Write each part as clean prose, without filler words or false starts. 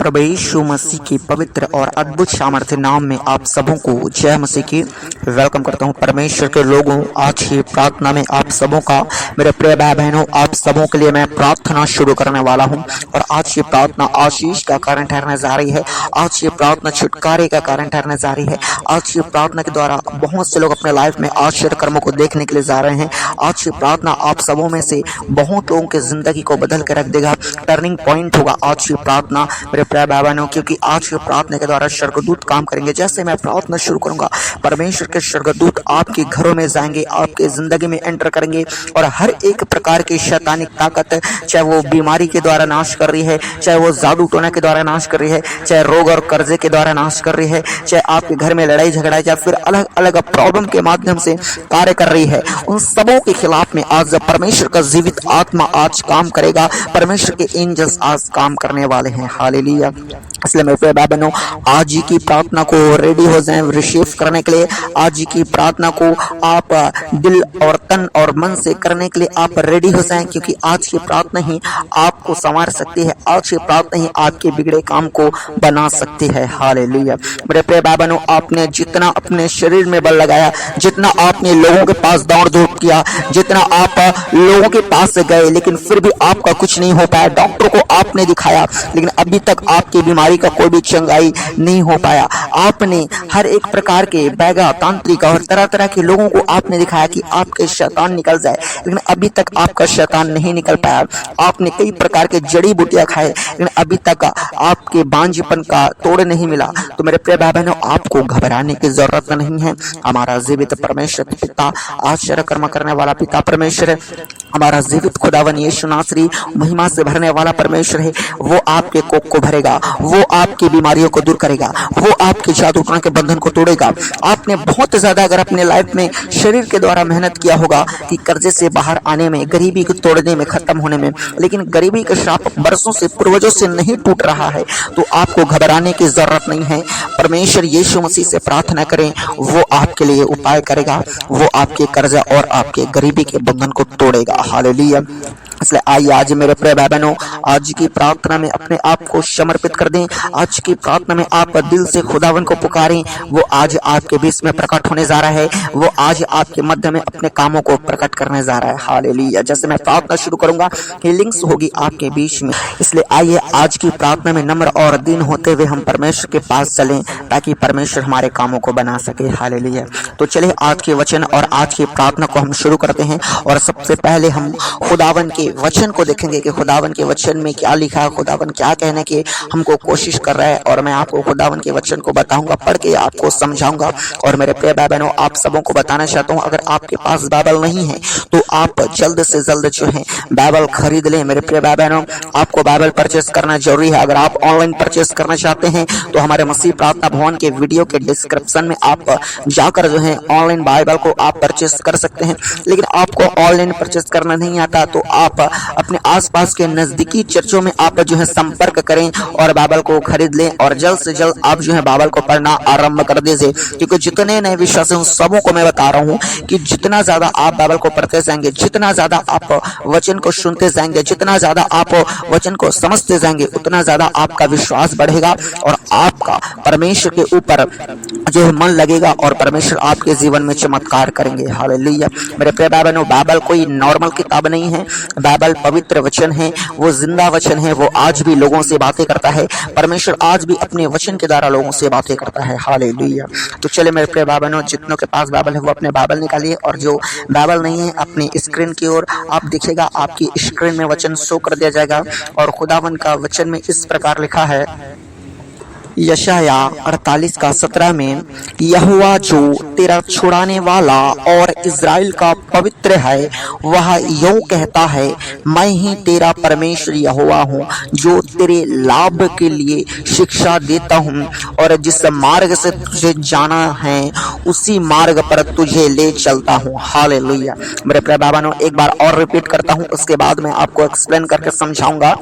प्रभु यीशु मसीह के पवित्र और अद्भुत सामर्थ्य नाम में आप सबों को जय मसीह की वेलकम करता हूं। परमेश्वर के लोगों, आज की प्रार्थना में आप सबों का, मेरे प्रिय भाई बहनों, आप सबों के लिए मैं प्रार्थना शुरू करने वाला हूं। और आज की प्रार्थना आशीष का कारण ठहरने जा रही है। आज की प्रार्थना छुटकारे का कारण ठहरने जा रही है। आज की प्रार्थना के द्वारा बहुत से लोग अपने लाइफ में आश्चर्य कर्मों को देखने के लिए जा रहे हैं। आज की प्रार्थना आप सबों में से बहुत लोगों की जिंदगी को बदल के रख देगा। टर्निंग पॉइंट होगा आज की प्रार्थना मेरे प्रिय भाई बहनों, क्योंकि आज की प्रार्थना के द्वारा स्वर्गदूत काम करेंगे। जैसे मैं प्रार्थना शुरू करूंगा, परमेश्वर के स्वर्गदूत आपके घरों में जाएंगे, आपके जिंदगी में एंटर करेंगे और हर एक प्रकार की शैतानिक ताकत, चाहे वो बीमारी के द्वारा नाश कर रही है, चाहे वो जादू टोना के द्वारा नाश कर रही है, चाहे रोग और कर्जे के द्वारा नाश कर रही है, चाहे आपके घर में लड़ाई झगड़ा या फिर अलग अलग प्रॉब्लम के माध्यम से कार्य कर रही है, उन सबों के खिलाफ में आज परमेश्वर का जीवित आत्मा आज काम करेगा। परमेश्वर के एंजल्स आज काम करने वाले हैं। हालेलुया। इसलिए मेरे प्रिय भाई बहनों, आज ही की प्रार्थना को रेडी हो जाएं रिसीव करने के लिए। आज ही की प्रार्थना को आप दिल और तन और मन से करने के लिए आप रेडी हो जाएं, क्योंकि आज की प्रार्थना ही आपको संवार सकती है। आज की प्रार्थना ही आपके बिगड़े काम को बना सकती है। हालेलुया। मेरे प्रिय भाई बहनों, आपने जितना अपने शरीर में बल लगाया, जितना आपने लोगों के पास दौड़ धूप किया, जितना आप लोगों के पास गए, लेकिन फिर भी आपका कुछ नहीं हो पाया। डॉक्टर को आपने दिखाया, लेकिन अभी तक आपकी बीमारी का कोई भी चंगाई नहीं हो पाया। आपने हर एक प्रकार के बैगा, तांत्रिक और तरह तरह के लोगों को आपने दिखाया कि आपके शैतान निकल जाए, लेकिन अभी तक आपका शैतान नहीं निकल पाया। आपने कई प्रकार के जड़ी बूटियां खाए, लेकिन अभी तक आपके बांझपन का तोड़ नहीं मिला। तो मेरे प्रिय भाई बहनों, आपको घबराने की जरूरत नहीं है। हमारा जीवित परमेश्वर पिता, आश्चर्य कर्म करने वाला पिता परमेश्वर है। हमारा जीवित खुदावन यीशु नासरी महिमा से भरने वाला परमेश्वर है। वो आपके कोख को भरेगा, वो आपकी बीमारियों को दूर करेगा, वो आपके जादू टोना के बंधन को तोड़ेगा। आपने बहुत ज्यादा अगर अपने लाइफ में शरीर के द्वारा मेहनत किया होगा कि कर्जे से बाहर आने में, गरीबी को तोड़ने में, खत्म होने में, लेकिन गरीबी का श्राप बरसों से, पूर्वजों से नहीं टूट रहा है, तो आपको घबराने की जरूरत नहीं है। परमेश्वर यीशु मसीह से प्रार्थना करें, वो आपके लिए उपाय करेगा, वो आपके कर्जा और आपके गरीबी के बंधन को तोड़ेगा। हालेलुया। इसलिए आइए आज मेरे प्रिय भाई बहनों, आज की प्रार्थना में अपने आप को समर्पित कर दें। आज की प्रार्थना में आप दिल से खुदावन को पुकारें। वो आज आपके बीच में प्रकट होने जा रहा है। वो आज आपके मध्य में अपने कामों को प्रकट करने जा रहा है। हालेलुया। जैसे मैं प्रार्थना शुरू करूंगा, हीलिंग्स होगी आपके बीच में। इसलिए आइए आज की प्रार्थना में नम्र और दीन होते हुए हम परमेश्वर के पास चलें, ताकि परमेश्वर हमारे कामों को बना सके। हालेलुया। तो चलिए आज के वचन और आज की प्रार्थना को हम शुरू करते हैं। और सबसे पहले हम खुदावन के वचन को देखेंगे कि खुदावन के वचन में क्या लिखा है, खुदावन क्या कहने की हमको कोशिश कर रहा है। और मैं आपको खुदावन के वचन को बताऊंगा, पढ़ के आपको समझाऊंगा। और मेरे प्रिय भाई बहनों, आप सबों को बताना चाहता हूं, अगर आपके पास बाइबल नहीं है तो आप जल्द से जल्द जो है बाइबल खरीद लें। मेरे प्रिय भाई बहनों, आपको बाइबल परचेस करना जरूरी है। अगर आप ऑनलाइन परचेस करना चाहते हैं तो हमारे मसीह प्रार्थना भवन के वीडियो के डिस्क्रिप्शन में आप जाकर जो है ऑनलाइन बाइबल को आप परचेस कर सकते हैं। लेकिन आपको ऑनलाइन परचेस करना नहीं आता तो आप अपने आसपास के नजदीकी चर्चों में आप जो है संपर्क करें और बाइबल को खरीद लें। और जल्द से जल्द आप जो है बाइबल को पढ़ना आरंभ कर दीजिए, क्योंकि जितने नए विश्वासी उन सबों को मैं बता रहा हूँ कि जितना ज्यादा आप बाइबल को पढ़ते जाएंगे, जितना ज्यादा आप वचन को सुनते जाएंगे, जितना ज्यादा आप वचन को समझते जाएंगे, उतना ज्यादा आपका विश्वास बढ़ेगा और आपका परमेश्वर के ऊपर जो है मन लगेगा और परमेश्वर आपके जीवन में चमत्कार करेंगे। हालेलुया। मेरे प्रिय भाई बहनों, बाइबल कोई नॉर्मल किताब नहीं है। बाइबल पवित्र वचन है, वो जिंदा वचन है। वो आज भी लोगों से बातें करता है। परमेश्वर आज भी अपने वचन के द्वारा लोगों से बातें करता है। हालेलुया। तो चले मेरे प्रिय भाई बहनों, जितनों के पास बाइबल है वो अपने बाइबल निकालिए, और जो बाइबल नहीं है अपनी स्क्रीन की ओर आप देखिएगा, आपकी स्क्रीन में वचन शो कर दिया जाएगा। और खुदावन का वचन में इस प्रकार लिखा है, यशाया 48 का 17 में, यहोवा जो तेरा छुड़ाने वाला और इज़राइल का पवित्र है, वह यूं कहता है, मैं ही तेरा परमेश्वर यहोवा हूँ, जो तेरे लाभ के लिए शिक्षा देता हूँ और जिस मार्ग से तुझे जाना है उसी मार्ग पर तुझे ले चलता हूँ। हालेलुया। मेरे प्रिय भाई बहनों, एक बार और रिपीट करता हूँ, उसके बाद मैं आपको एक्सप्लेन करके समझाऊंगा।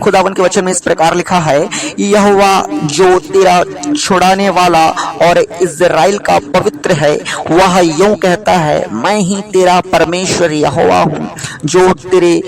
खुदावन के वचन में इस प्रकार लिखा है, यहोवा जो तेरा छुड़ाने वाला और इज़राइल का पवित्र है, वह यूं कहता है, मैं ही तेरा परमेश्वर यहोवा हूँ, जो तेरे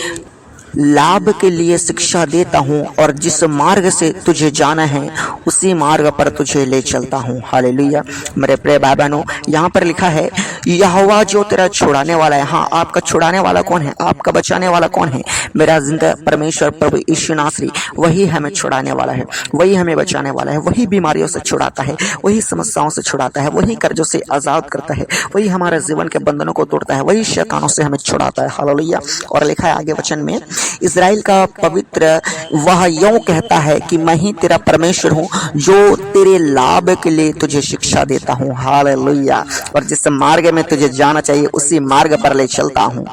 लाभ के लिए शिक्षा देता हूँ और जिस मार्ग से तुझे जाना है उसी मार्ग पर तुझे ले चलता हूँ। हालेलुया। मेरे प्रिय भाई बहनों, यहाँ पर लिखा है यहोवा जो तेरा छुड़ाने वाला है। हाँ, आपका छुड़ाने वाला कौन है? आपका बचाने वाला कौन है? मेरा जिंदा परमेश्वर प्रभु यीशु नासरी, वही हमें छुड़ाने वाला है, वही हमें बचाने वाला है, वही बीमारियों से छुड़ाता है, वही समस्याओं से छुड़ाता है, वही कर्जों से आजाद करता है, वही हमारे जीवन के बंधनों को तोड़ता है, वही शैतानों से हमें छुड़ाता है। हालेलुया। और लिखा है आगे वचन में, इज़राइल का पवित्र वह यूं कहता है कि मैं ही तेरा परमेश्वर हूँ जो तेरे लाभ के लिए तुझे शिक्षा देता हूँ। हालेलुया। और जिस मार्ग में तुझे जाना चाहिए उसी मार्ग पर ले चलता हूँ।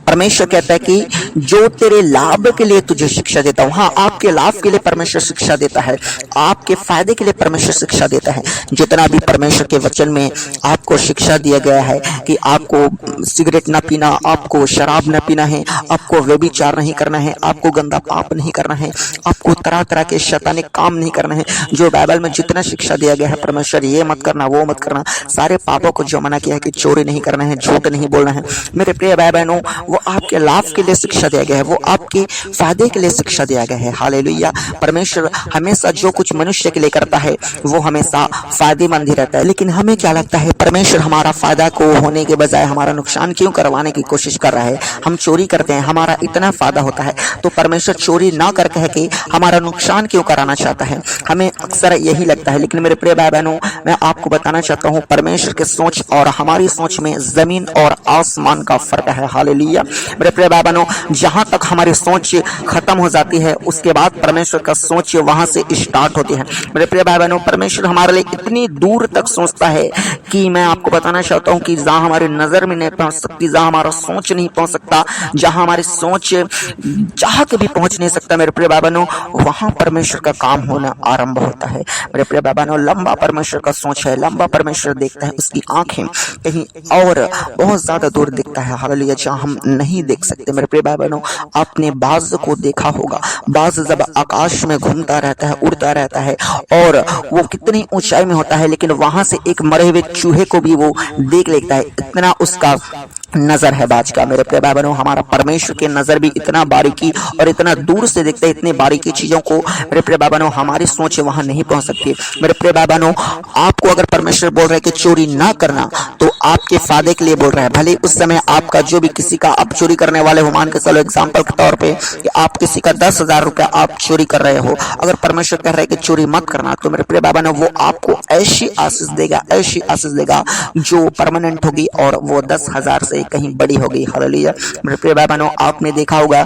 परमेश्वर कहता है कि जो तेरे लाभ के लिए तुझे शिक्षा देता हूँ। हाँ, आपके लाभ के लिए परमेश्वर शिक्षा देता है, आपके फायदे के लिए परमेश्वर शिक्षा देता है। जितना भी परमेश्वर के वचन में आपको शिक्षा दिया गया है कि आपको सिगरेट न पीना, आपको शराब न पीना है, आपको व्यभिचार नहीं करना है, आपको गंदा पाप नहीं करना है, आपको तरह तरह के शैतानिक काम नहीं करना है, जो बाइबल में जितना शिक्षा दिया गया है परमेश्वर, ये मत करना, वो मत करना, सारे पापों को जो मना किया है कि चोरी नहीं करना है, झूठ नहीं बोलना है। मेरे प्रिय भाई बहनों, वो आपके लाभ के लिए शिक्षा दिया गया है, वो आपके फायदे के लिए शिक्षा दिया गया है। हालेलुया। परमेश्वर हमेशा जो कुछ मनुष्य के लिए करता है वो हमेशा फायदेमंद ही रहता है। लेकिन हमें क्या लगता है, परमेश्वर हमारा फायदा को होने के बजाय हमारा नुकसान क्यों करवाने की कोशिश कर रहा है? हम चोरी करते हैं, हमारा इतना फायदा होता है, तो परमेश्वर चोरी ना कर कह के हमारा नुकसान क्यों कराना चाहता है? हमें अक्सर यही लगता है। लेकिन मेरे प्रिय भाई बहनों, मैं आपको बताना चाहता हूँ परमेश्वर के सोच और हमारी सोच में जमीन और आसमान का फर्क है। हालेलुया। मेरे प्रिय भाई बहनों, जहां तक हमारी सोच खत्म हो जाती है उसके बाद परमेश्वर का सोच वहां से स्टार्ट होती है। मेरे प्रिय भाई बहनों, परमेश्वर हमारे लिए इतनी दूर तक सोचता है कि मैं आपको बताना चाहता हूं कि जहां हमारी नजर में नहीं पहुंच सकती, जहां हमारा सोच नहीं पहुंच सकता, जहां हमारी सोच चाह के भी पहुंच नहीं सकता, मेरे प्रिय भाई बहनों, वहां परमेश्वर का काम होना आरंभ होता है। मेरे प्रिय भाई बहनों, लंबा परमेश्वर का सोच है, लंबा परमेश्वर देखता है, उसकी आंखें कहीं और बहुत ज्यादा दूर दिखता है। हालेलुया। जहां हम नहीं देख सकते। मेरे प्रिय भाई बहनों, आपने बाज को देखा होगा, बाज जब आकाश में घूमता रहता है, उड़ता रहता है और वो कितनी ऊंचाई में होता है, लेकिन वहां से एक मरे हुए चूहे को भी वो देख लेता है, इतना उसका नजर है बाज का। मेरे प्रिय भाई बहनों, हमारा परमेश्वर की नजर भी इतना बारीकी और इतना दूर से देखता है, इतनी बारीकी चीजों को। मेरे प्रिय भाई बहनों, हमारी सोच वहां नहीं पहुंच सकती। मेरे प्रिय भाई बहनों, आपको अगर परमेश्वर बोल रहा है कि चोरी ना करना, तो आपके फायदे के लिए बोल रहा है। भले उस समय आपका जो भी किसी का आप चोरी करने वाले हो, मान के चलो एग्जाम्पल के तौर पे कि आप किसी का 10,000 रुपया आप चोरी कर रहे हो, अगर परमेश्वर कह रहे हैं कि चोरी मत करना, तो मेरे प्रिय भाई बहनों, वो आपको ऐसी आशीष देगा, ऐसी आशीष देगा जो परमानेंट होगी और वो 10,000 से कहीं बड़ी होगी। हालेलुया। मेरे प्रिय भाई बहनों, आपने देखा होगा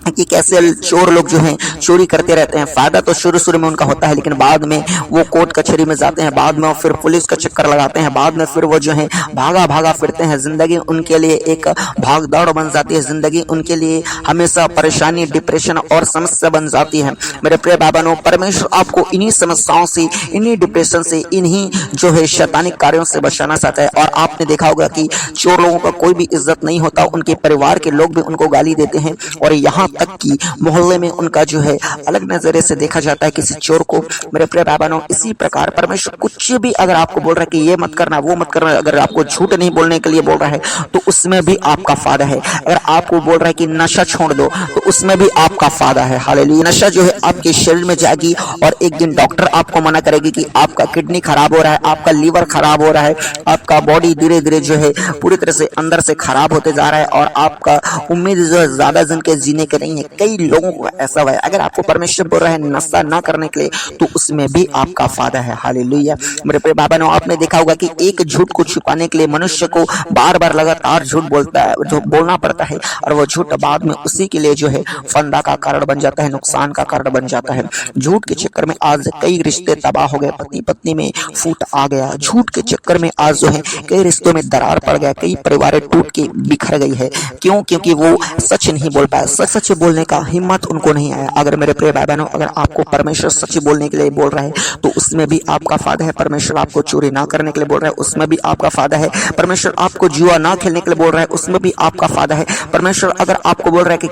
कि कैसे चोर लोग जो हैं चोरी करते रहते हैं। फायदा तो शुरू में उनका होता है, लेकिन बाद में वो कोर्ट कचहरी में जाते हैं, बाद में वो फिर पुलिस का चक्कर लगाते हैं, बाद में फिर वो जो है भागा भागा फिरते हैं। जिंदगी उनके लिए एक भाग दौड़ बन जाती है, जिंदगी उनके लिए हमेशा परेशानी, डिप्रेशन और समस्या बन जाती है। मेरे प्रिय भाई बहनों, परमेश्वर आपको इन्हीं समस्याओं से, इन्हीं डिप्रेशन से, इन्हीं जो है शैतानिक कार्यों से बचाना चाहता है। और आपने देखा होगा कि चोर लोगों का कोई भी इज्जत नहीं होता, उनके परिवार के लोग भी उनको गाली देते हैं और यहाँ तक कि मोहल्ले में उनका जो है अलग नजरिए से देखा जाता है किसी चोर को। मेरे प्रिय भाई बहनों, इसी प्रकार परमेश्वर कुछ भी अगर आपको बोल रहा है कि ये मत करना, वो मत करना, अगर आपको झूठ नहीं बोलने के लिए बोल रहा है तो उसमें भी आपका फायदा है। अगर आपको बोल रहा है कि नशा छोड़ दो तो उसमें भी आपका फायदा है। हालेलुया। नशा जो है आपके शरीर में जाएगी और एक दिन डॉक्टर आपको मना करेगी कि आपका किडनी खराब हो रहा है, आपका लीवर खराब हो रहा है, आपका बॉडी धीरे धीरे जो है पूरी तरह से अंदर से खराब होते जा रहा है और आपका उम्मीद जो है ज्यादा दिन के जीने के नहीं है। कई लोगों को ऐसा हुआ है। अगर आपको परमेश्वर बोल रहा है नशा ना करने के लिए तो उसमें भी आपका फायदा है। हालेलुया। मेरे प्रिय भाई बहनों, आपने देखा होगा कि एक झूठ को छुपाने के लिए मनुष्य को बार बार लगातार झूठ बोलता है, जो बोलना पड़ता है, और वो झूठ बाद में उसी के लिए जो है फंदा का कारण बन जाता है, नुकसान का कारण बन जाता है। झूठ के चक्कर में आज कई रिश्ते तबाह हो गए, पति पत्नी में फूट आ गया। झूठ के चक्कर में आज जो है कई रिश्तों में दरार पड़ गया, कई परिवार टूट के बिखर गई है। क्यों? क्योंकि वो सच नहीं बोल पाया, सच बोलने का हिम्मत उनको नहीं आया। अगर मेरे प्रिय भाई बहनों, अगर आपको परमेश्वर सच बोलने के लिए बोल रहा है तो उसमें भी आपका फायदा है। परमेश्वर आपको चोरी ना करने के लिए बोल रहा है, उसमें भी आपका फायदा है। परमेश्वर आपको जुआ ना खेलने के लिए बोल रहा है, उसमें भी आपका फायदा है। परमेश्वर अगर आपको बोल रहा है कि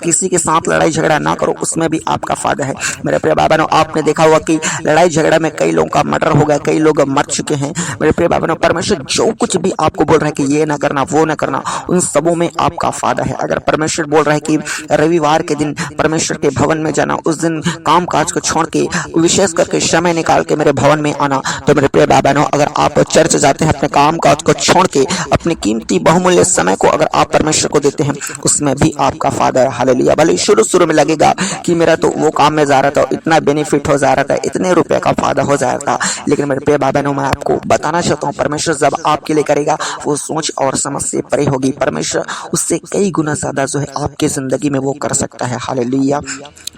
किसी के साथ लड़ाई झगड़ा ना करो, उसमें भी आपका फायदा है। मेरे प्रिय भाई बहनों, आपने देखा होगा कि लड़ाई झगड़ा में कई लोगों का मर्डर हो गया, कई लोग मर चुके हैं। मेरे प्रिय भाई बहनों, परमेश्वर जो कुछ भी आपको बोल रहा है कि ये ना करना, वो न करना, उन सबों में आपका फायदा है। अगर परमेश्वर बोल रहा है कि रविवार के दिन परमेश्वर के भवन में जाना, उस दिन काम काज को छोड़ के विशेष करके समय निकाल के मेरे भवन में आना, तो मेरे प्रिय भाई बहनों, अगर आप चर्च जाते हैं अपने काम काज को छोड़ के अपने कीमती बहुमूल्य समय को अगर आप परमेश्वर को देते हैं, उसमें भी आपका फायदा है। हालेलुया। भले शुरू में लगेगा कि मेरा तो वो काम में जा रहा था, इतना बेनिफिट हो जा रहा था, इतने रुपए का फायदा हो जा रहा था, लेकिन मेरे प्रिय भाई बहनों, मैं आपको बताना चाहता हूँ परमेश्वर जब आपके लिए करेगा वो सोच और समझ से परे होगी। परमेश्वर उससे कई गुना ज्यादा जो है आपकी जिंदगी में वो कर सकता है। हालेलुया।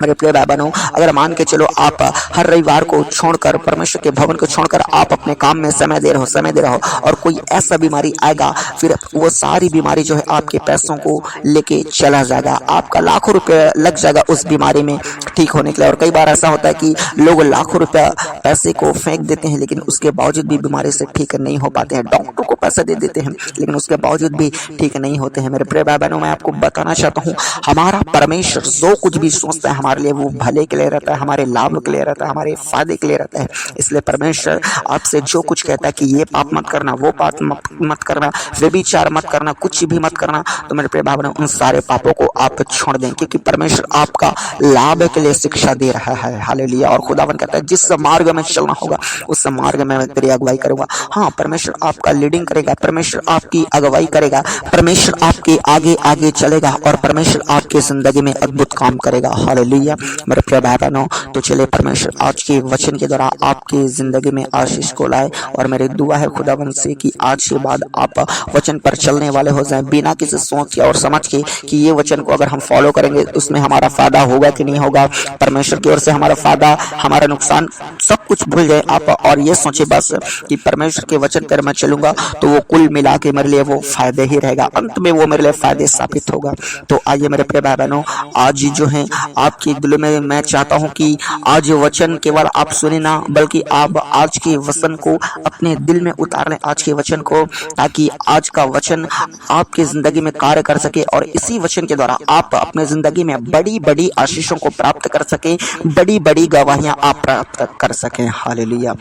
मेरे प्रिय भाई बहनों, अगर मान के चलो आप हर रविवार को छोड़कर, परमेश्वर के भवन को छोड़कर आप अपने काम में समय दे रहे हो और कोई ऐसा बीमारी आएगा, फिर वो सारी बीमारी जो है आपके पैसों को लेके चला जाएगा, आपका लाखों रुपए लग जाएगा उस बीमारी में ठीक होने के लिए। और कई बार ऐसा होता है कि लोग लाखों रुपया पैसे को फेंक देते हैं, लेकिन उसके बावजूद भी बीमारी से ठीक नहीं हो पाते हैं। डॉक्टर को पैसा दे देते हैं, लेकिन उसके बावजूद भी ठीक नहीं होते हैं। मेरे प्रिय भाई बहनों, मैं आपको बताना चाहता हूँ, हमारा परमेश्वर जो कुछ भी सोचता है हमारे लिए, वो भले के लिए रहता है, हमारे लाभ के लिए रहता है, हमारे फायदे के लिए रहता है। इसलिए परमेश्वर आपसे जो कुछ कहता है कि ये पाप मत करना, वो पाप मत करना, व्यभिचार मत करना, कुछ भी मत करना, तो मेरे प्रिय भाई बहनों, उन सारे पापों को आप छोड़ दें, क्योंकि परमेश्वर आपका लाभ के लिए शिक्षा दे रहा है। हालेलुया। और खुदावन कहता है जिस मार्ग में चलना होगा उस मार्ग में मैं तेरी अगुवाई करूंगा। हाँ, परमेश्वर आपका लीडिंग करेगा, परमेश्वर आपकी अगुवाई करेगा, परमेश्वर आपके आगे आगे चलेगा और परमेश्वर आपके जिंदगी में अद्भुत काम करेगा। हालेलुया। मेरे प्रिय भाई बहनों, तो चलिए परमेश्वर आज के वचन के द्वारा आपकी जिंदगी में आशीष को लाए। और मेरी दुआ है खुदावन से कि आज के बाद आप वचन पर चलने वाले हो जाएं, बिना किसी सोच और समझ के कि ये वचन को अगर हम फॉलो करेंगे उसमें हमारा फायदा होगा कि नहीं होगा, परमेश्वर की ओर से हमारा फायदा, हमारा नुकसान, सब कुछ भूल जाए आप और ये सोचे बस कि परमेश्वर के वचन पर मैं चलूंगा तो वो कुल मिला के मेरे लिए वो फायदे ही रहेगा, अंत में वो मेरे लिए फायदे साबित होगा। तो आइए मेरे प्रिय भाई बहनों, आज जो है आपके दिल में मैं चाहता हूं कि आज वचन केवल आप सुने ना, बल्कि आप आज के वचन को अपने दिल में उतार लें, आज के वचन को, ताकि आज का वचन आपकी जिंदगी में कार्य कर सके और इसी वचन के द्वारा आप अपने जिंदगी में बड़ी बड़ी आशीषों को प्राप्त कर सके, बड़ी बड़ी गवाहियां आप प्राप्त कर सकें। हालेलुया।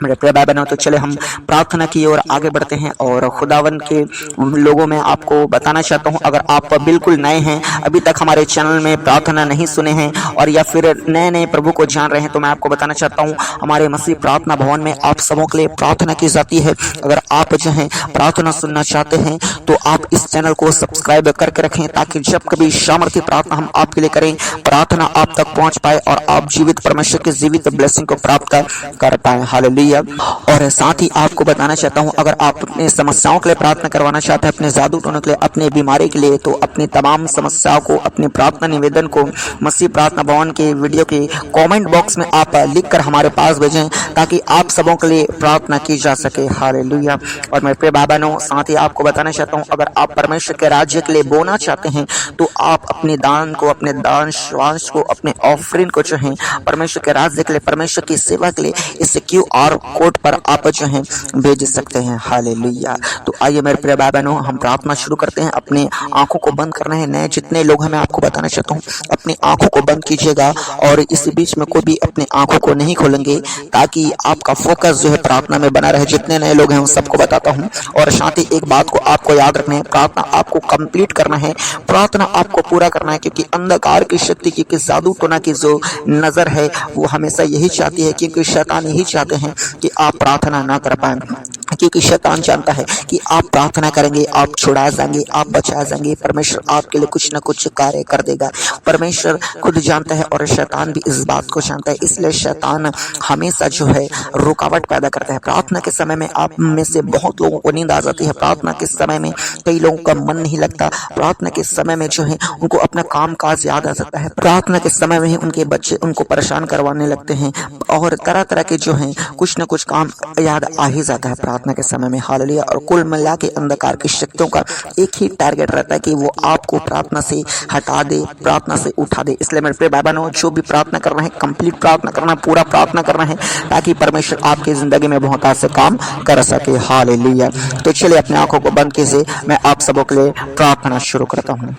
मेरे प्रिय भाई बहनों, तो चले हम प्रार्थना की ओर आगे बढ़ते हैं और खुदावन के लोगों में आपको बताना चाहता हूं, अगर आप बिल्कुल नए हैं, अभी तक हमारे चैनल में प्रार्थना नहीं सुने हैं और या फिर नए नए प्रभु को जान रहे हैं, तो मैं आपको बताना चाहता हूं हमारे मसीह प्रार्थना भवन में आप सबों के लिए प्रार्थना की जाती है। अगर आप जो है प्रार्थना सुनना चाहते हैं तो आप इस चैनल को सब्सक्राइब करके रखें, ताकि जब कभी सामर्थ्य प्रार्थना हम आपके लिए करें, प्रार्थना आप तक पहुंच पाए और आप जीवित परमेश्वर के जीवित ब्लेसिंग को प्राप्त कर पाए। हालेलुया। और साथ ही आपको बताना चाहता हूं, अगर आप अपने समस्याओं के लिए प्रार्थना करवाना चाहते हैं, अपने जादू टोने के लिए, अपने बीमारी के लिए, तो अपनी तमाम समस्याओं को, अपने प्रार्थना निवेदन को मसीह प्रार्थना भवन के वीडियो के कमेंट बॉक्स में आप लिखकर हमारे पास भेजें, ताकि आप सबों के लिए प्रार्थना की जा सके। हालेलुया। और मेरे प्रिय भाई बहनों, साथ ही आपको बताना चाहता हूं, अगर आप परमेश्वर के राज्य के लिए बोना चाहते हैं तो आप अपने दान को, अपने दान श्वास को, अपने ऑफरिंग को जो है परमेश्वर के राज्य के लिए, परमेश्वर की सेवा के लिए इस QR कोड पर आप जो है भेज सकते हैं। हालेलुया। तो आइए मेरे प्रिय भाई बहनों, हम प्रार्थना शुरू करते हैं। अपने आंखों को बंद करना है। नए जितने लोग हैं, मैं आपको बताना चाहता हूँ, अपनी आंखों को बंद कीजिएगा और इस बीच में कोई भी अपनी आंखों को नहीं खोलेंगे, ताकि आपका फोकस जो है प्रार्थना में बना रहे। जितने नए लोग हैं उन सबको बताता हूँ। और साथ ही एक बात को आपको याद रखना है, प्रार्थना आपको कंप्लीट करना है, प्रार्थना आपको पूरा करना है, क्योंकि अंधकार की शक्ति, क्योंकि जादू टोना की जो नजर है वो हमेशा यही चाहती है, क्योंकि शैतान यही चाहते हैं कि आप प्रार्थना ना कर पाए, क्योंकि शैतान जानता है कि आप प्रार्थना करेंगे, आप छुड़ा जाएंगे, आप बचा जाएंगे, परमेश्वर आपके लिए कुछ न कुछ कार्य कर देगा। परमेश्वर खुद जानता है और शैतान भी इस बात को जानता है। इसलिए शैतान हमेशा जो है रुकावट पैदा करता है। प्रार्थना के समय में आप में से बहुत लोगों को नींद आ जाती है, प्रार्थना के समय में कई लोगों का मन नहीं लगता, प्रार्थना के समय में जो है उनको अपना काम काज याद आ जाता है, प्रार्थना के समय में ही उनके बच्चे उनको परेशान करवाने लगते हैं और तरह तरह के जो है कुछ न कुछ काम याद आ ही जाता है प्रार्थना के समय में। हालेलुया। और कुल मिला के अंधकार की शक्तियों का एक ही टारगेट रहता है कि वो आपको प्रार्थना से हटा दे, प्रार्थना से उठा दे। इसलिए मेरे प्रिय भाई बहनों, जो भी प्रार्थना करना है, कंप्लीट प्रार्थना करना, पूरा प्रार्थना करना है, ताकि परमेश्वर आपकी जिंदगी में बहुत से काम कर सके। हालेलुया। तो चलिए अपनी आंखों को बंद कीजिए, मैं आप सबों के लिए प्रार्थना शुरू करता हूँ।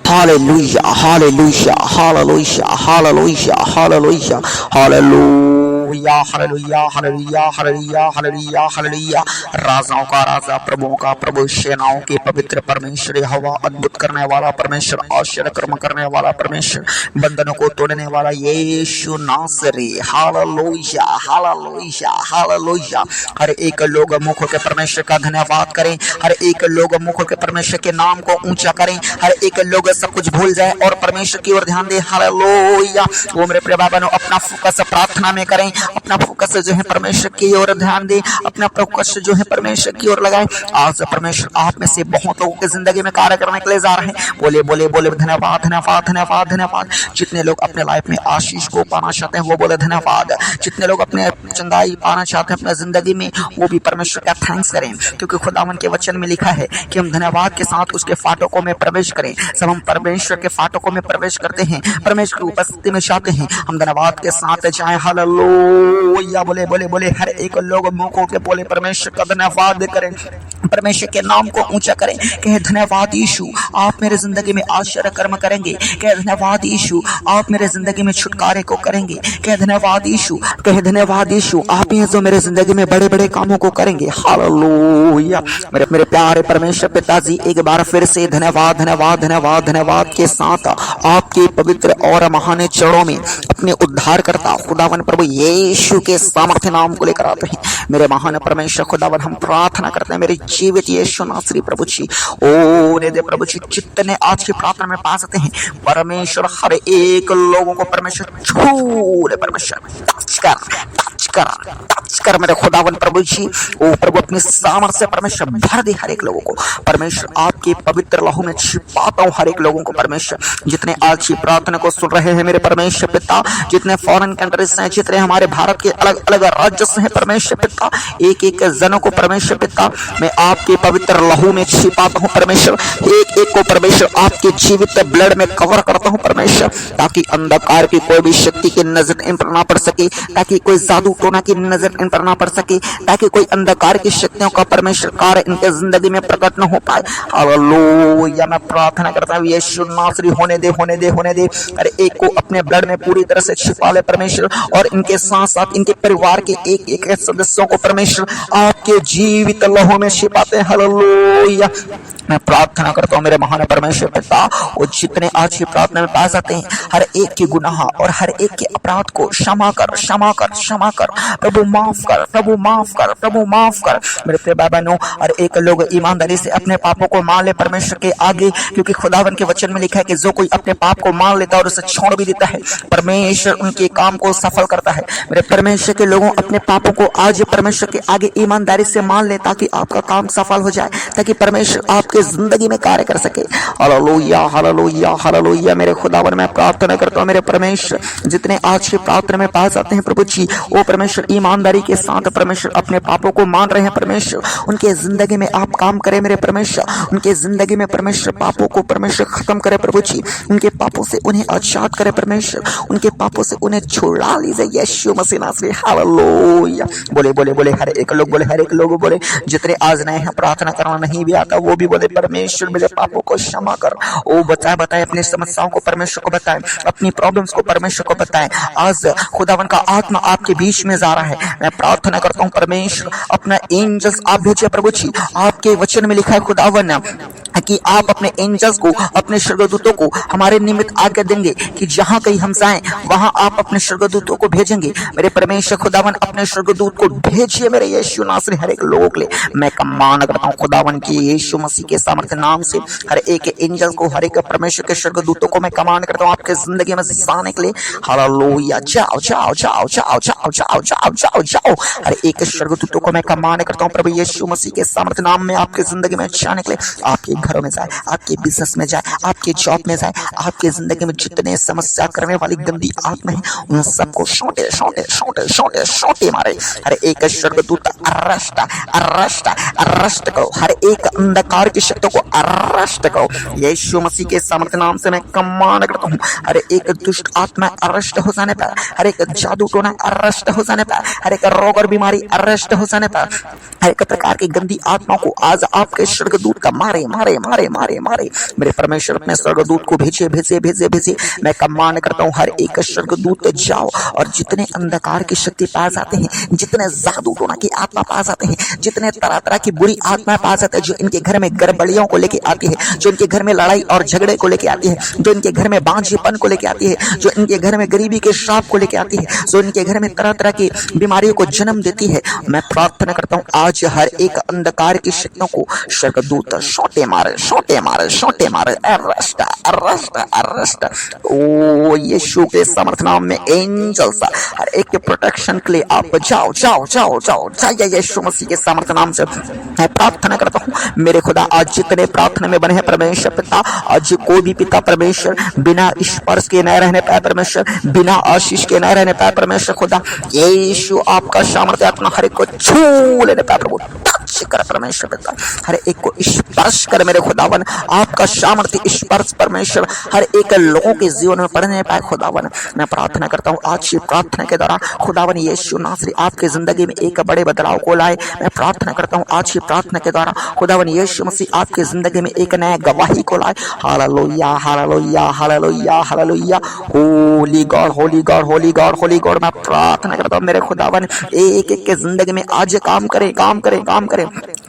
Hallelujah, hallelujah, hallelujah, hallelujah, hallelujah, hallelujah. Hallelujah hallelujah hallelujah hallelujah hallelujah hallelujah. राजाओं का राजा, प्रभुओं का प्रभु, सेनाओं के पवित्र परमेश्वर यहोवा, अद्भुत करने वाला परमेश्वर, आश्चर्य कर्म करने वाला परमेश्वर, बंधनों को तोड़ने वाला यीशु नासरी। Hallelujah hallelujah hallelujah. हर एक लोग मुख के परमेश्वर का धन्यवाद करें, हर एक लोग मुख के परमेश्वर के नाम को ऊंचा करें, हर एक लोग सब कुछ भूल जाए और परमेश्वर की ओर ध्यान दे। हालेलुया। वो मेरे प्रिय बाबा अपना फोकस प्रार्थना में करें, अपना फोकस जो है परमेश्वर की ओर ध्यान दे, अपना फोकस जो है परमेश्वर की ओर लगाए। आज परमेश्वर आप में से बहुत लोगों की जिंदगी में कार्य करने के लिए जा रहे हैं। बोले बोले बोले धन्यवाद धन्यवाद धन्यवाद धन्यवाद। जितने लोग अपने लाइफ में आशीष को पाना चाहते हैं वो बोले धन्यवाद। जितने लोग अपने चंदाई पाना चाहते हैं अपने जिंदगी में वो भी परमेश्वर का थैंक्स करें, क्योंकि खुदावन के वचन में लिखा है कि हम धन्यवाद के साथ उसके फाटकों में प्रवेश करें। सब हम परमेश्वर के फाटकों में प्रवेश करते हैं, परमेश्वर की उपस्थिति में जाते हैं, हम धन्यवाद के साथ जाएं। हालेलुया। बोले बोले बोले हर एक लोग मुंह खोल के बोले परमेश्वर का धन्यवाद करें, परमेश्वर के नाम को ऊंचा करें। कहे धन्यवाद यीशु, आप मेरे जिंदगी में आश्चर्य कर्म करेंगे। कहे धन्यवाद यीशु, आप मेरे जिंदगी में छुटकारे को करेंगे। कहे धन्यवाद यीशु, कहे धन्यवाद यीशु, आप ही जो मेरे जिंदगी में बड़े बड़े कामों को करेंगे। हालेलुया। मेरे प्यारे परमेश्वर पिताजी, एक बार फिर से धन्यवाद धन्यवाद धन्यवाद धन्यवाद के साथ आपके पवित्र और महान चरणों में अपने उद्धारकर्ता खुदावन प्रभु यीशु के सामर्थ्य नाम को लेकर आते हैं। मेरे महान परमेश्वर खुदावन, हम प्रार्थना करते हैं मेरे जीवित यीशु नासरी प्रभु जी, ओ ने दे प्रभु जी, जितने आज की प्रार्थना में पा सकते हैं परमेश्वर, हर एक लोगों को परमेश्वर छूले, परमेश्वर टच कर मेरे खुदावन प्रभु जी। ओ प्रभु अपनी सामर्थ से परमेश्वर भर दे हर एक लोगों को। परमेश्वर आपके पवित्र लहू में छिपाता हूँ हर एक लोगों को। परमेश्वर जितने आज की प्रार्थना को सुन रहे हैं मेरे परमेश्वर पिता, जितने फॉरेन कंट्रीज हैं, जितने हमारे भारत के अलग अलग राज्य से हैं परमेश्वर पिता, एक एक जनों को परमेश्वर पिता मैं आपके पवित्र लहू में छिपाता हूँ परमेश्वर। एक एक को परमेश्वर आपके जीवित ब्लड में कवर करता हूँ परमेश्वर, ताकि अंधकार की कोई भी शक्ति की नजर इन पर ना पड़ सके, ताकि कोई जादू टोना की नजर इन पर ना पड़ सके, ताकि कोई अंधकार की शक्तियों का परमेश्वर कार्य इनके जिंदगी में प्रकट न हो पाए। हालेलुया। मैं प्रार्थना करता हूँ यीशु नासरी, होने दे होने दे होने दे। हर एक को अपने ब्लड में पूरी तरह से छिपा ले परमेश्वर, और इनके साथ साथ इनके परिवार के एक एक सदस्यों को परमेश्वर आपके जीवित लहू में छिपाते हैं। हालेलुया। मैं प्रार्थना करता हूँ मेरे महान परमेश्वर पिता, वो जितने आज की प्रार्थना में पास आते हैं हर एक के गुनाह और हर एक के अपराध को क्षमा कर क्षमा कर क्षमा कर प्रभु, माफ कर प्रभु, माफ कर प्रभु, माफ कर। मेरे प्रिय भाई बहनों, हर एक लोग ईमानदारी से अपने पापों को मान ले परमेश्वर के आगे, क्योंकि खुदावन के वचन में लिखा है कि जो कोई अपने पाप को मान लेता है और उसे छोड़ भी देता है, परमेश्वर उनके काम को सफल करता है। मेरे परमेश्वर के लोगों, अपने पापों को आज परमेश्वर के आगे ईमानदारी से मान ले, ताकि आपका काम सफल हो जाए, ताकि परमेश्वर आपके जिंदगी में कार्य कर सके। Hallelujah hallelujah hallelujah. मेरे खुदावन, मैं प्रार्थना करता हूँ मेरे परमेश्वर, जितने आज की प्रार्थना में पास आते हैं प्रभु जी, वो परमेश्वर ईमानदारी के साथ परमेश्वर अपने पापों को मान रहे हैं परमेश्वर, उनके जिंदगी में आप काम करें मेरे परमेश्वर, उनके जिंदगी में परमेश्वर पापों को परमेश्वर खत्म करे प्रभु जी, उनके पापों से उन्हें आजाद करे परमेश्वर, उनके पापों से उन्हें छुड़ा लीजिए यीशु मसीह नासरी। हालेलुया। बोले बोले बोले हर एक लोग बोले, हर एक लोग बोले, जितने आज नए हैं प्रार्थना करना नहीं भी आता वो भी बोले परमेश्वर मेरे पापों को क्षमा कर। ओ बताए बताए अपनी समस्याओं को परमेश्वर को बताएं, अपनी प्रॉब्लम्स को परमेश्वर को बताएं। आज खुदावन का आत्मा आपके बीच में जा रहा है। मैं प्रार्थना करता हूँ परमेश्वर, अपना एंजल्स आप भेजिए प्रभु जी। आपके वचन में लिखा है खुदावन कि आप अपने एंजल्स को, अपने स्वर्गदूतों को हमारे निमित्त आज्ञा देंगे कि जहां कहीं हम जाएं वहां आप अपने स्वर्गदूतों को भेजेंगे। मेरे परमेश्वर खुदावन, अपने स्वर्गदूत को भेजिए मेरे यीशु नासरी हर एक लोगों के लिए। मैं कमान करता हूँ खुदावन की यीशु मसीह के सामर्थ्य नाम से हर एक एंजल को, हर एक परमेश्वर के स्वर्गदूतों को मैं कमान करता हूँ आपके जिंदगी में जाने के लिए। हालेलुया। जाओ जाओ जाओ जाओ जाओ जाओ जाओ जाओ जाओ। हर एक स्वर्गदूतों को मैं कमान करता हूँ प्रभु यीशु मसीह के सामर्थ्य नाम में आपके जिंदगी में जाने के लिए। आपके घरों में जाए, आपके बिजनेस में जाए, आपके जॉब में जाए, आपके जिंदगी में जितने समस्या करने वाली गंदी आत्मा है उन सबको छोटे छोटे छोटे छोटे छोटे मारे। हर एक स्वर्गदूत अरेस्ट अरेस्ट अरेस्ट करो, हर एक अंधकार की शक्तियों को अरेस्ट करो यीशु मसीह के सामर्थ्य नाम से मैं कमान करता हूँ। हर एक दुष्ट आत्मा अरेस्ट हो जाने पर, हर एक जादू टोना अरेस्ट हो जाने पर, हर एक रोग और बीमारी अरेस्ट हो जाने पर, हर एक प्रकार की गंदी आत्माओं को आज आपके स्वर्गदूत का मारे मारे मारे मारे मारे मारे। मेरे परमेश्वर अपने स्वर्गदूत को भेजे भेजे भेजे भेजे। मैं कमांड करता हूँ हर एक स्वर्गदूत जाओ और जितने अंधकार की शक्ति पाए जाते हैं, जितने जादू टोना की आत्मा पाए जाते हैं, जितने तरह तरह की बुरी आत्माएं पाए जाते हैं, जो इनके घर में गड़बड़ियों को लेके आती है, जो इनके घर में लड़ाई और झगड़े को लेके आती है, जो इनके घर में बांझेपन को लेके आती है, जो इनके घर में गरीबी के श्राप को लेके आती है, जो इनके घर में तरह तरह की बीमारियों को जन्म देती है, मैं प्रार्थना करता हूँ आज हर एक अंधकार की शक्तियों को स्वर्गदूत शोटे मारे शोटे मारे शोटे मारे। Arrest arrest arrest. ओ यीशु के समर्थ नाम में एंजल्स हर एक के प्रोटेक्शन के लिए आप जाओ जाओ जाओ जाओ जाइए यीशु मसीह के समर्थ नाम से मैं प्रार्थना करता हूँ। मेरे खुदा आज जितने प्रार्थना में बने हैं परमेश्वर पिता, आज कोई भी पिता परमेश्वर बिना स्पर्श के न रहने पाए, परमेश्वर बिना आशीष के न रहने पाए, परमेश्वर खुदा यीशु आपका सामर्थ्य अपना हर एक को छू लेने पाए प्रभु। टच कर परमेश्वर पिता, हर एक को स्पर्श कर मेरे खुदावन, आपका सामर्थ्य स्पर्श परमेश्वर हर एक लोगों के जीवन में पड़ने पाए खुदावन। मैं प्रार्थना करता हूँ आज की प्रार्थना के दौरान खुदावन यीशु नासरी आपकी जिंदगी में एक बड़े बदलाव को लाए। मैं प्रार्थना करता हूँ आज की प्रार्थना के द्वारा खुदावन यीशु मसीह आपकी जिंदगी में एक नया गवाही को लाए। Hallelujah hallelujah hallelujah hallelujah. Holi God Holi God Holi God Holi God. मैं प्रार्थना करता हूँ मेरे खुदावन एक एक के जिंदगी में आज काम करे काम करे काम करे।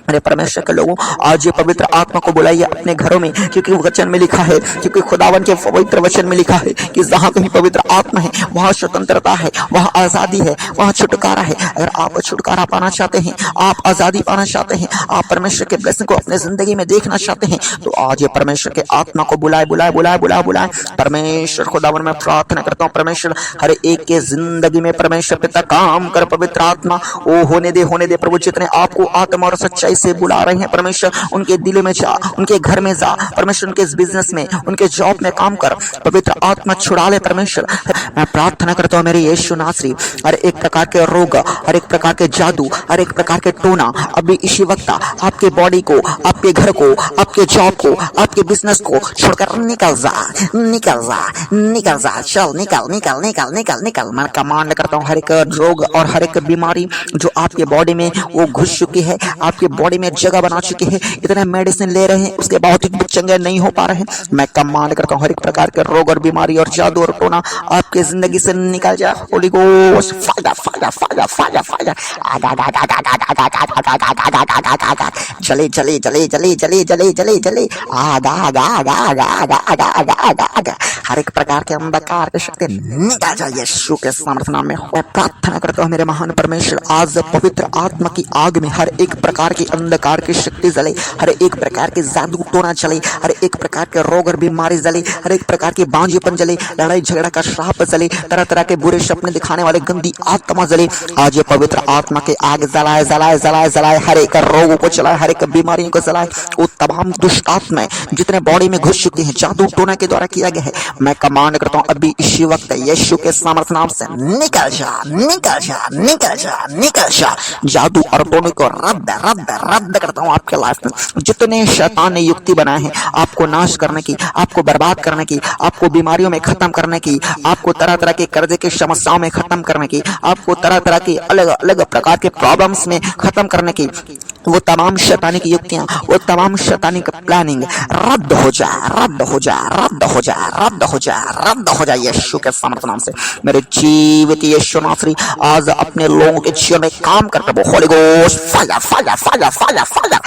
अरे परमेश्वर के लोगों आज ये पवित्र आत्मा को बुलाइए अपने घरों में, क्योंकि वचन में लिखा है, क्योंकि खुदावन के पवित्र वचन में लिखा है कि जहाँ कहीं पवित्र आत्मा है वहाँ स्वतंत्रता है, वहाँ आजादी है, वहाँ छुटकारा है। अगर आप छुटकारा पाना चाहते हैं, आप आजादी पाना चाहते हैं, आप परमेश्वर के ब्लेसिंग को अपने जिंदगी में देखना चाहते हैं, तो आज ये परमेश्वर के आत्मा को बुलाए बुलाए बुलाए बुलाए बुलाए। परमेश्वर खुदावन मैं प्रार्थना करता हूँ परमेश्वर हर एक के जिंदगी में परमेश्वर पिता काम कर। पवित्र आत्मा ओ होने दे प्रभु, जितने आपको आत्मा और सच्चाई से बुला रहे हैं परमेश्वर उनके दिल में जा, उनके घर में जा परमेश्वर, उनके बिजनेस में उनके जॉब में काम कर। पवित्र आत्मा छुड़ा ले परमेश्वर। मैं प्रार्थना करता हूँ मेरे यीशु नासरी हर एक प्रकार के रोग, हर एक प्रकार के जादू, हर एक प्रकार के टोना अभी इसी वक्त आपके बॉडी को, आपके घर को, आपके जॉब को, आपके बिजनेस को छोड़कर निकल जा निकल जा निकल जा। चल निकल निकल निकल निकल निकल। मैं कमांड करता हूँ हर एक रोग और हर एक बीमारी जो आपके बॉडी में वो घुस चुकी है, आपके बॉडी में जगह बना चुकी है, इतने मेडिसिन ले रहे हैं उसके बावजूद भी चंगे नहीं हो पा रहे हैं। मैं कमांड करता हूँ हर एक प्रकार के रोग और बीमारी और जादू और टोना आपके जिंदगी से निकल जाए। Holi ghost fire fire fire fire fire. जले जले जले जले जले जले जले जले आग आग आग आग आग आग आग आग आग। हर एक प्रकार के अंधकार की शक्ति निकल जाए यीशु के समर्थ नाम में। मैं प्रार्थना करता हूँ मेरे महान परमेश्वर आज पवित्र आत्मा की आग में हर एक प्रकार की अंधकार की शक्ति जले, हर एक प्रकार के जादू टोना चले, हर एक प्रकार के रोग और बीमारी जले, हर एक प्रकार के बांझेपन जले, लड़ाई झगड़ा का श्राप जले, तरह तरह के बुरे सपने दिखाने वाले गंदी आत्मा जले। आज ये पवित्र आत्मा के आग जलाए जलाए जलाए जलाए, हर एक रोग को जलाए, हर एक बीमारियों को जलाए। वो तमाम दुष्ट आत्माएं जितने बॉडी में घुस चुकी हैं जादू टोना के द्वारा किया गया है, मैं कमांड करता हूँ अभी इसी वक्त यीशु के सामर्थ नाम से निकल जा निकल जा निकल जा निकल जा। जादू और टोने को रद्द रद्द रद्द करता हूँ आपके लाइफ में। जितने शैतान ने युक्ति बनाए हैं आपको नाश करने की, आपको बर्बाद करने की, आपको बीमारियों में खत्म करने की, आपको तरह तरह के कर्जे की समस्याओं में खत्म करने की, आपको तरह तरह की अलग अलग प्रकार के प्रॉब्लम्स में खत्म करने की, वो तमाम शैतानी की युक्तियां, वो तमाम शैतानी का प्लानिंग रद्द हो जा रद्द हो जा रद्द हो जा रद्द हो जा रद्द हो जा यीशु के समर्थ नाम से। मेरे जीवित यीशु नासरी आज अपने लोगों के जीवन में काम करते हो। Holi ghost fire fire fire fire fire.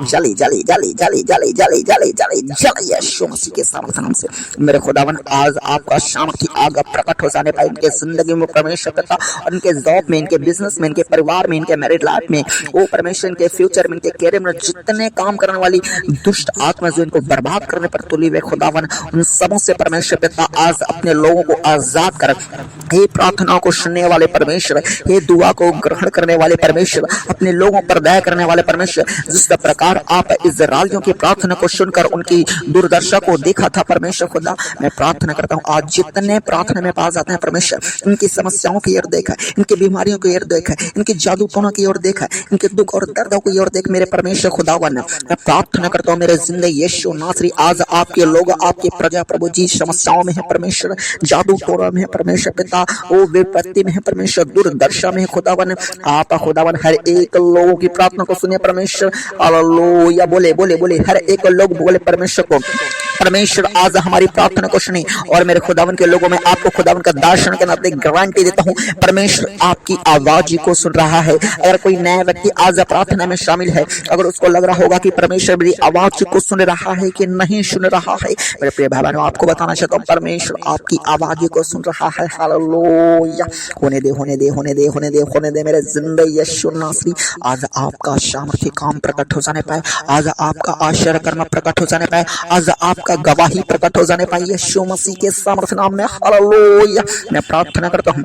जली जली जली जली जली जली जली जली जली यीशु मसीह के समर्थ नाम से। मेरे खुदावन आज आपका सामर्थ्य आग प्रकट हो जाने पाए इनके जिंदगी में परमेश्वर पिता, उनके जॉब में, इनके बिजनेस में, इनके परिवार में, इनके मैरिड लाइफ में, वो परमेश्वर इनके फ्यूचर में, इनके कैरियर में जितने काम करने वाली दुष्ट आत्मा जो इनको बर्बाद करने पर तुली हुए खुदावन, उन सबों से परमेश्वर पिता आज अपने लोगों को आजाद कर। हे प्रार्थनाओं को सुनने वाले परमेश्वर, हे दुआ को ग्रहण करने वाले परमेश्वर, अपने लोगों पर दया करने वाले परमेश्वर, जिस प्रकार आप इस्राएलियों की प्रार्थना को सुनकर उनकी दुर्दशा को देखा था परमेश्वर खुदा, मैं प्रार्थना करता हूँ आज जितने प्रार्थना में पास आते हैं परमेश्वर, इनकी समस्याओं की ओर देखा, इनके बीमारियों की ओर देख, इनकी जादू टोना की ओर देख, इनके दुख और दर्दों की ओर देख मेरे परमेश्वर खुदावन। मैं प्रार्थना करता हूँ मेरे जिंदगी यीशु नासरी, आज आपके लोग, आपके प्रजा प्रभु जी समस्याओं में है परमेश्वर, जादू टोना में है परमेश्वर पिता, ओ विपत्ति में है परमेश्वर, दुर्दशा में है खुदावन। आप खुदावन हर एक लोगों की प्रार्थना को सुनिए परमेश्वर। हालेलुया, बोले बोले बोले, हर एक लोग बोले परमेश्वर को, परमेश्वर आज हमारी प्रार्थना को सुनी। और मेरे खुदावन के लोगों में आपको खुदावन का दर्शन के नाते गारंटी देता हूँ, परमेश्वर आपकी आवाज को सुन रहा है। अगर कोई नया व्यक्ति आज प्रार्थना में शामिल है, अगर उसको लग रहा होगा कि परमेश्वर मेरी आवाज को सुन रहा है कि नहीं सुन रहा है, मेरे प्रिय भाई बहनों, आपको बताना चाहता हूँ परमेश्वर आपकी आवाज को सुन रहा है। हालेलुया, होने दे होने दे होने दे होने दे होने दे मेरे जिंदगी यीशु नासरी। आज आपका सामर्थ्य काम प्रकट हो जाने पाए, आज आपका आश्चर्य कर्म प्रकट हो जाने पाए, आज आपका गवाही प्रकट हो जाने पाए यीशु मसीह के सामर्थ्य नाम में। हालेलुया, मैं प्रार्थना करता हूँ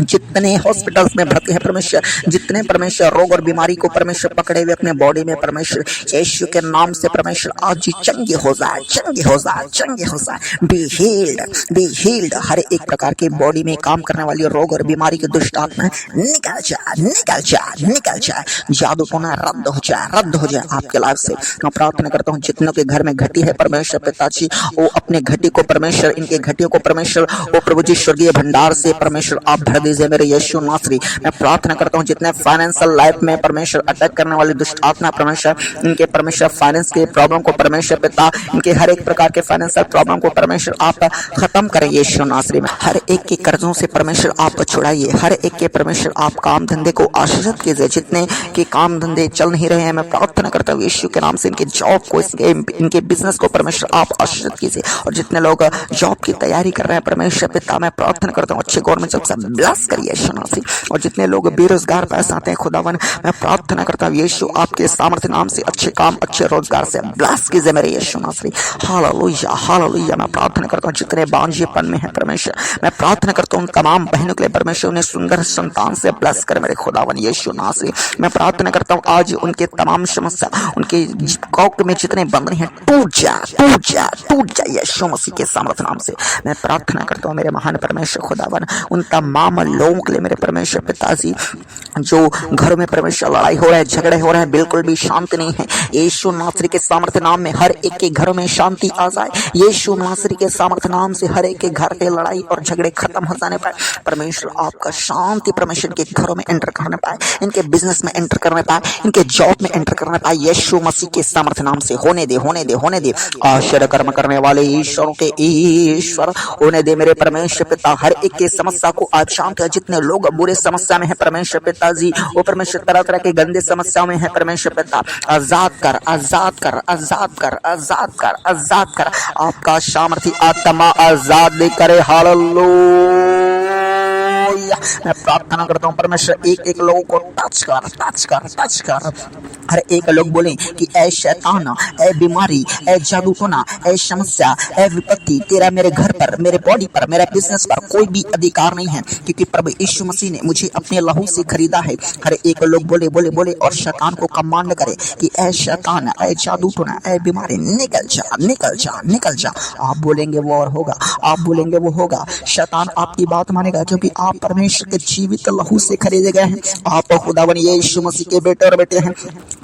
जितने हॉस्पिटल्स में भर्ती है परमेश्वर, जितने परमेश्वर रोग और बीमारी को परमेश्वर पकड़े हुए अपने बॉडी में परमेश्वर, यीशु के नाम से परमेश्वर आज चंगे हो जाए, चंगे हो जाए, चंगे हो जाए। Be healed, be healed. हर एक प्रकार के बॉडी में काम करने वाली रोग और बीमारी की दुष्ट आत्मा निकल जाए, निकल जाए, निकल जाए। जादू टोना रद्द हो जाए, रद्द हो जाए आपके लाइफ से। मैं प्रार्थना करता हूँ जितनों के घर में घटी है परमेश्वर पिताजी, वो अपने घटी को परमेश्वर, इनके घटियों को परमेश्वर, वो प्रभु जी स्वर्गीय भंडार से परमेश्वर आप भर दीजिए मेरे यीशु नासरी। मैं प्रार्थना करता हूँ जितने फाइनेंशियल लाइफ में परमेश्वर अटैक करने वाली दुष्ट आत्मा परमेश्वर, इनके परमेश्वर फाइनेंस के प्रॉब्लम को परमेश्वर पिता, इनके हर एक प्रकार के फाइनेंशियल प्रॉब्लम को परमेश्वर आप खत्म करें यीशु नासरी में। हर एक के कर्जों से परमेश्वर आप छुड़ाइए, हर एक के परमेश्वर आप काम धंधे को आशीषित कीजिए। जितने के काम धंधे चल नहीं रहे हैं, मैं प्रार्थना करता हूँ यीशु के नाम से इनके जॉब को, इनके बिजनेस को परमेश्वर आप आशीषित कीजिए। और जितने लोग जॉब की तैयारी कर रहे हैं परमेश्वर पिता, मैं प्रार्थना करता हूँ अच्छे गवर्नमेंट जॉब से ब्लेस करिए यीशु नासरी। और जितने लोग बेरोजगार पैसे आते हैं खुदावन, मैं प्रार्थना करता हूँ यीशु आपके सामर्थ्य नाम से अच्छे काम, अच्छे रोजगार से ब्लेस कीजिए मेरे यीशु नासरी। Hallelujah, hallelujah. मैं प्रार्थना करता हूँ जितने बांझेपन में है परमेश्वर, मैं प्रार्थना करता हूँ तमाम बहनों के लिए परमेश्वर उन्हें सुंदर संतान से ब्लेस कर मेरे खुदावन यीशु नासरी। मैं प्रार्थना करता हूँ आज उनके तमाम समस्या, उनके कौक में जितने बंधन हैं टूट जा, टूट जा, टूट जा यीशु मसीह के सामर्थ्य नाम से। मैं प्रार्थना करता हूँ मेरे महान परमेश्वर खुदावन उन तमाम लोगों के लिए मेरे परमेश्वर पिताजी, जो घरों में परमेश्वर लड़ाई हो रहा है, झगड़े हो रहे हैं, बिल्कुल भी शांति नहीं है, यीशु नासरी के सामर्थ्य नाम में हर एक के घरों में शांति आ जाए। यीशु नासरी के सामर्थ्य नाम से हर एक के घर के लड़ाई और झगड़े खत्म हो जाने पाए। परमेश्वर आपका शांति परमेश्वर के घरों में एंटर करने पाए, इनके बिजनेस में एंटर करने पाए, इनके जॉब में एंटर करने पाए यीशु मसीह के सामर्थ्य नाम से। होने दे, होने दे, होने दे। आश्चर्य कर्म करने वाले ईश्वरों के ईश्वर होने दे मेरे परमेश्वर पिता। हर एक के समस्या को आज शांत है। जितने लोग बुरे समस्या में है परमेश्वर पिताजी, वो परमेश्वर तरह तरह के गंदे समस्याओं में है परमेश्वर पिता, आजाद कर, आजाद कर, आजाद कर, आजाद कर, आजाद कर। आपका सामर्थ्य आत्मा आजाद करे। हालेलुया। मैं प्रार्थना करता हूँ परमेश्वर एक एक लोगों को टच कर, टच कर, टच कर। हर एक लोग बोले कि ऐ शैतान, ऐ बीमारी, ऐ जादू टोना, ऐ समस्या, ऐ विपत्ति तेरा मेरे घर पर, मेरे बॉडी पर, मेरे बिजनेस पर कोई भी अधिकार नहीं है, क्योंकि प्रभु यीशु मसीह ने मुझे अपने लहू से खरीदा है। हर एक लोग बोले बोले बोले और शैतान को कमांड करे कि ऐ शैतान, ऐ जादू टोना, ऐ बीमारी निकल जा, निकल जा, निकल जा। आप बोलेंगे वो और होगा, आप बोलेंगे वो होगा। शैतान आपकी बात मानेगा, क्योंकि आप परमेश्वर के जीवित लहू से खरीदे गए हैं। आप खुदावन यीशु मसीह के बेटे और बेटे हैं।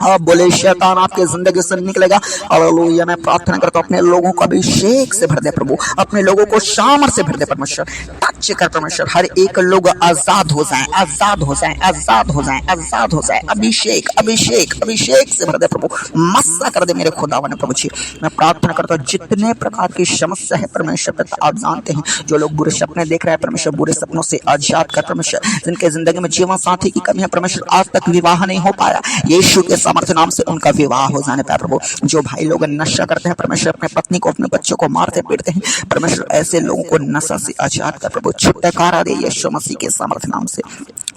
आप बोले शैतान आपके जिंदगी से निकलेगा। हालेलुया। मैं प्रार्थना करता हूँ अपने लोगों को अभिषेक से भर दे प्रभु, अपने लोगों को सामर्थ से भर दे परमेश्वर। टच कर परमेश्वर, हर एक लोग आजाद हो जाएं, आजाद हो जाएं, आजाद हो जाएं, आजाद हो जाएं। अभिषेक, अभिषेक, अभिषेक से भर दे प्रभु, मस्सा कर दे मेरे खुदावन प्रभु जी। मैं प्रार्थना करता हूँ जितने प्रकार की समस्या है परमेश्वर पिता आप जानते हैं। जो लोग बुरे सपने देख रहे हैं परमेश्वर, बुरे सपनों से आजाद कर परमेश्वर। जिनके जिंदगी में जीवन साथी की कमी है परमेश्वर, आज तक विवाह नहीं हो पाया, यीशु के सामर्थ्य नाम से उनका विवाह हो जाने पाए प्रभु। जो भाई लोग नशा करते हैं परमेश्वर, अपने पत्नी को, अपने बच्चों को मारते पीटते हैं परमेश्वर, ऐसे लोगों को नशा से आजाद कर प्रभु, छुटकारा दे यीशु मसीह के सामर्थ्य नाम से।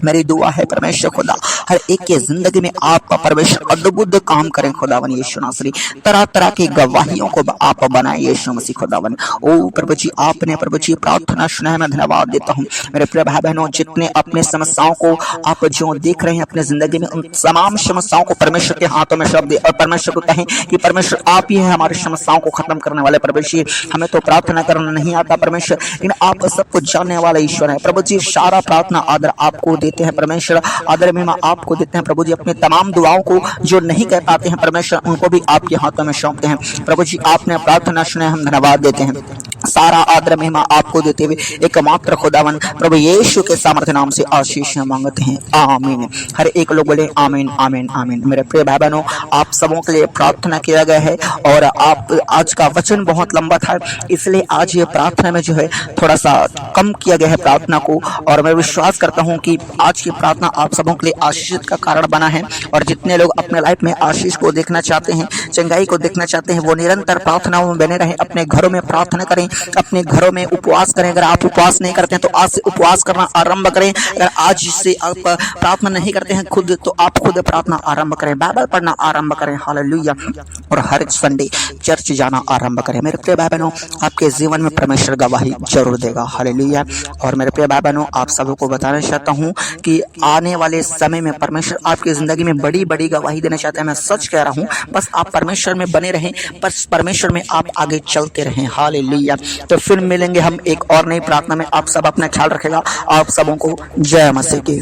मेरी दुआ है परमेश्वर खुदा, हर एक के जिंदगी में आपका परमेश्वर अद्भुत काम करें खुदावन यीशु नासरी। तरह तरह की गवाहियों को आप बनाए यीशु मसीह खुदावन। ओ प्रभु जी, आपने प्रभु जी प्रार्थना सुना है, मैं धन्यवाद देता हूँ। मेरे प्रिय भाई बहनों, जितने अपने समस्याओं को आप जो देख रहे हैं अपने जिंदगी में, उन तमाम समस्याओं को परमेश्वर के हाथों में सौंप दे और परमेश्वर को कहें कि परमेश्वर आप ही है हमारी समस्याओं को खत्म करने वाले परमेश्वर। हमें तो प्रार्थना करना नहीं आता परमेश्वर, लेकिन आप सब कुछ जानने वाला ईश्वर है प्रभु जी। सारा प्रार्थना आदर आपको देते देते हैं परमेश्वर, आदर महिमा आपको देते हैं प्रभु जी। अपनी तमाम दुआओं को जो नहीं कह पाते हैं परमेश्वर, उनको भी आपके हाथों में सौंपते हैं प्रभु जी। आपने प्रार्थना सुने, हम धन्यवाद देते हैं। सारा आदर महिमा आपको देते हुए एकमात्र खुदावन प्रभु यीशु के सामर्थ्य नाम से आशीष मांगते हैं, आमीन। हर एक लोग बोले आमीन आमीन आमीन। मेरे प्रिय भाई बहनों, आप सबों के लिए प्रार्थना किया गया है और आप आज का वचन बहुत लंबा था, इसलिए आज ये प्रार्थना में जो है थोड़ा सा कम किया गया है प्रार्थना को। और मैं विश्वास करता हूँ कि आज की प्रार्थना आप सबों के लिए आशीष का कारण बना है। और जितने लोग अपने लाइफ में आशीष को देखना चाहते हैं, चंगाई को देखना चाहते हैं, वो निरंतर प्रार्थनाओं में बने रहें। अपने घरों में प्रार्थना करें, अपने घरों में उपवास करें। अगर आप उपवास नहीं करते हैं तो आज से उपवास करना आरंभ करें। अगर आज से आप प्रार्थना नहीं करते हैं खुद, तो आप खुद प्रार्थना आरंभ करें, बाइबल पढ़ना आरंभ करें, हालेलुया। और हर संडे चर्च जाना आरंभ करें। मेरे प्रिय भाई बहनों, आपके जीवन में परमेश्वर गवाही जरूर देगा, हालेलुया। और मेरे प्रिय भाई बहनों, आप सबको बताना चाहता हूँ कि आने वाले समय में परमेश्वर आपकी जिंदगी में बड़ी बड़ी गवाही देना चाहते हैं। मैं सच कह रहा हूँ, बस आप परमेश्वर में बने रहें, बस परमेश्वर में आप आगे चलते रहें, हालेलुया। तो फिर मिलेंगे हम एक और नई प्रार्थना में। आप सब अपना ख्याल रखेगा। आप सबों को जय मसीह की।